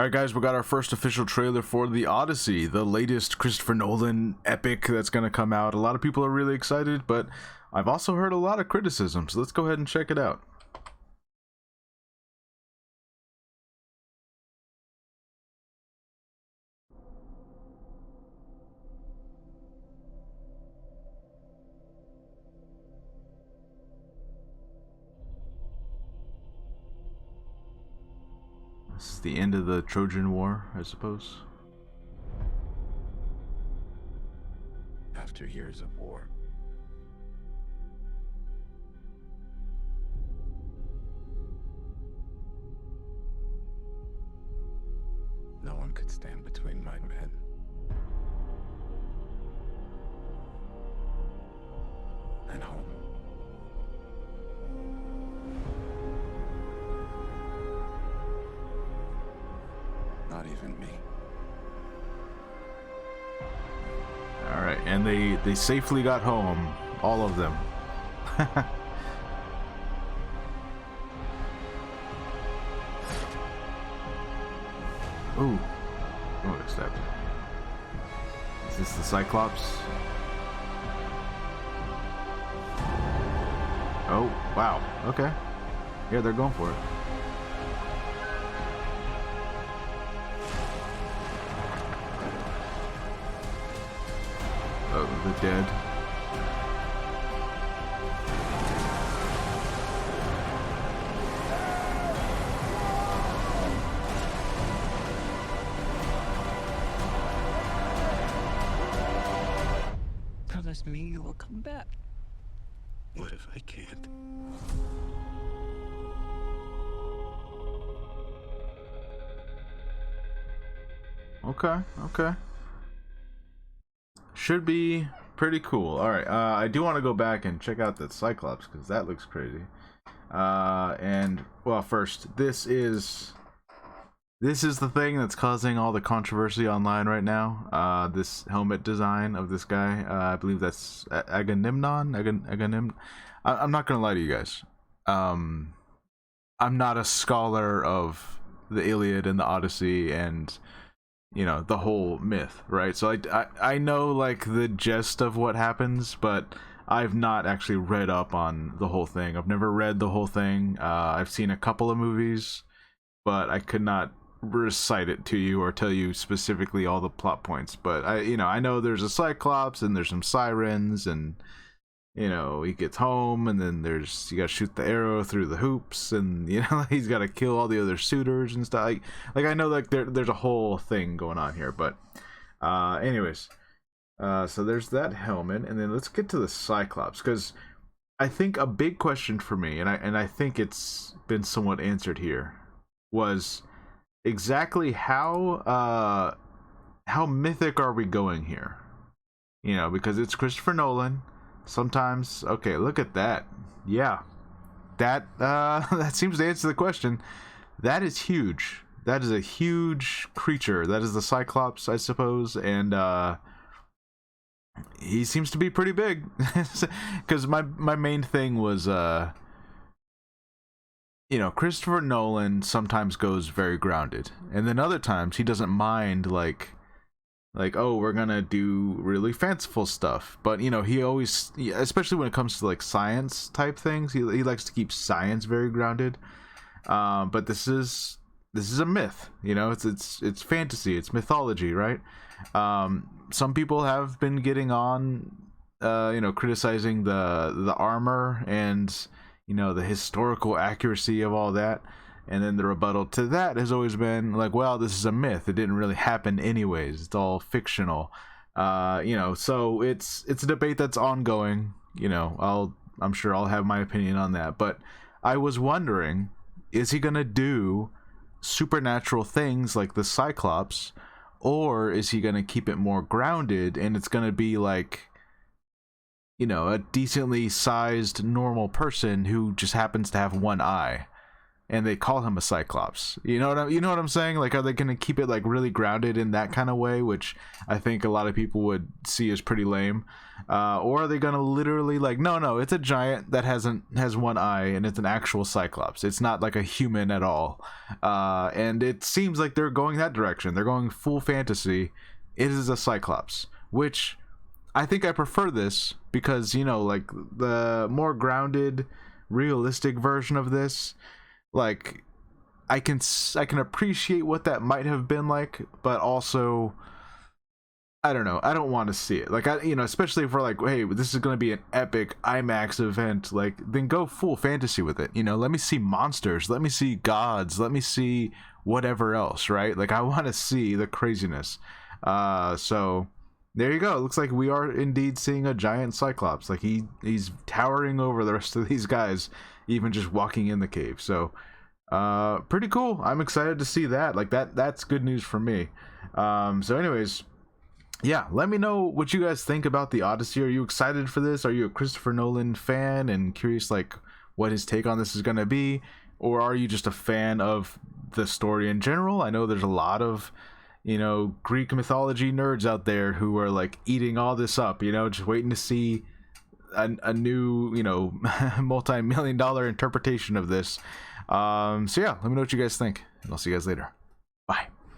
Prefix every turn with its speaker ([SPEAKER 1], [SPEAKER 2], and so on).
[SPEAKER 1] All right, guys, we got our first official trailer for the Odyssey, the latest Christopher Nolan epic that's going to come out. A lot of people are really excited, but I've also heard a lot of criticism, so let's go ahead and check it out. This is the end of the Trojan War, I suppose.
[SPEAKER 2] After years of war, no one could stand between my men and home. Not even me.
[SPEAKER 1] All right, and they safely got home, all of them. Ooh. Oh, it's that. Is this the Cyclops? Oh, wow. Okay. Yeah, they're going for it. Oh, the dead.
[SPEAKER 3] Promise me you will come back.
[SPEAKER 2] What if I can't?
[SPEAKER 1] Okay, okay. Should be pretty cool. Alright, I do want to go back and check out that Cyclops, because that looks crazy. And, well, first, this is the thing that's causing all the controversy online right now. This helmet design of this guy. I believe that's Agamemnon. I'm not gonna lie to you guys. I'm not a scholar of the Iliad and the Odyssey and, you know, the whole myth, right? So I know like the gist of what happens, but I've not actually read up on the whole thing. I've never read the whole thing. I've seen a couple of movies, but I could not recite it to you or tell you specifically all the plot points. But I know there's a Cyclops and there's some sirens, and you know, he gets home and then you gotta shoot the arrow through the hoops, and you know, he's gotta kill all the other suitors and stuff. Like I know like there's a whole thing going on here, but anyways, so there's that helmet, and then let's get to the Cyclops, because I think a big question for me, and I think it's been somewhat answered here, was exactly how mythic are we going here? You know, because it's Christopher Nolan. Sometimes, okay, look at that. Yeah, that that seems to answer the question. That is huge. That is a huge creature. That is the Cyclops, I suppose, and he seems to be pretty big. Because my main thing was you know, Christopher Nolan sometimes goes very grounded, and then other times he doesn't mind like oh, we're gonna do really fanciful stuff. But you know, he always, especially when it comes to like science type things, he likes to keep science very grounded. But this is a myth, you know. It's fantasy, it's mythology, right? Some people have been getting on you know, criticizing the armor and, you know, the historical accuracy of all that. And then the rebuttal to that has always been like, well, this is a myth. It didn't really happen anyways. It's all fictional. You know, so it's a debate that's ongoing. You know, I'm sure I'll have my opinion on that. But I was wondering, is he gonna do supernatural things like the Cyclops, or is he gonna keep it more grounded and it's gonna be like, you know, a decently sized normal person who just happens to have one eye? and they call him a Cyclops. You know what I'm saying? Like, are they going to keep it like really grounded in that kind of way, which I think a lot of people would see as pretty lame, or are they going to literally like, no, it's a giant that has one eye and it's an actual Cyclops. It's not like a human at all, and it seems like they're going that direction. They're going full fantasy. It is a Cyclops, which I think I prefer this because, you know, like the more grounded, realistic version of this, like I can appreciate what that might have been like, but also I don't know, I don't want to see it. Like, especially if we're like, hey, this is going to be an epic IMAX event, like, then go full fantasy with it. You know, let me see monsters, let me see gods, let me see whatever else, right? Like, I want to see the craziness. So there you go. It looks like we are indeed seeing a giant Cyclops. Like, he's towering over the rest of these guys, even just walking in the cave. So pretty cool. I'm excited to see that. Like, that's good news for me. So anyways, yeah, let me know what you guys think about the Odyssey. Are you excited for this? Are you a Christopher Nolan fan and curious like what his take on this is going to be, or are you just a fan of the story in general? I know there's a lot of, you know, Greek mythology nerds out there who are like eating all this up, you know, just waiting to see a new, you know, multi-million-dollar interpretation of this. So yeah, let me know what you guys think, and I'll see you guys later. Bye.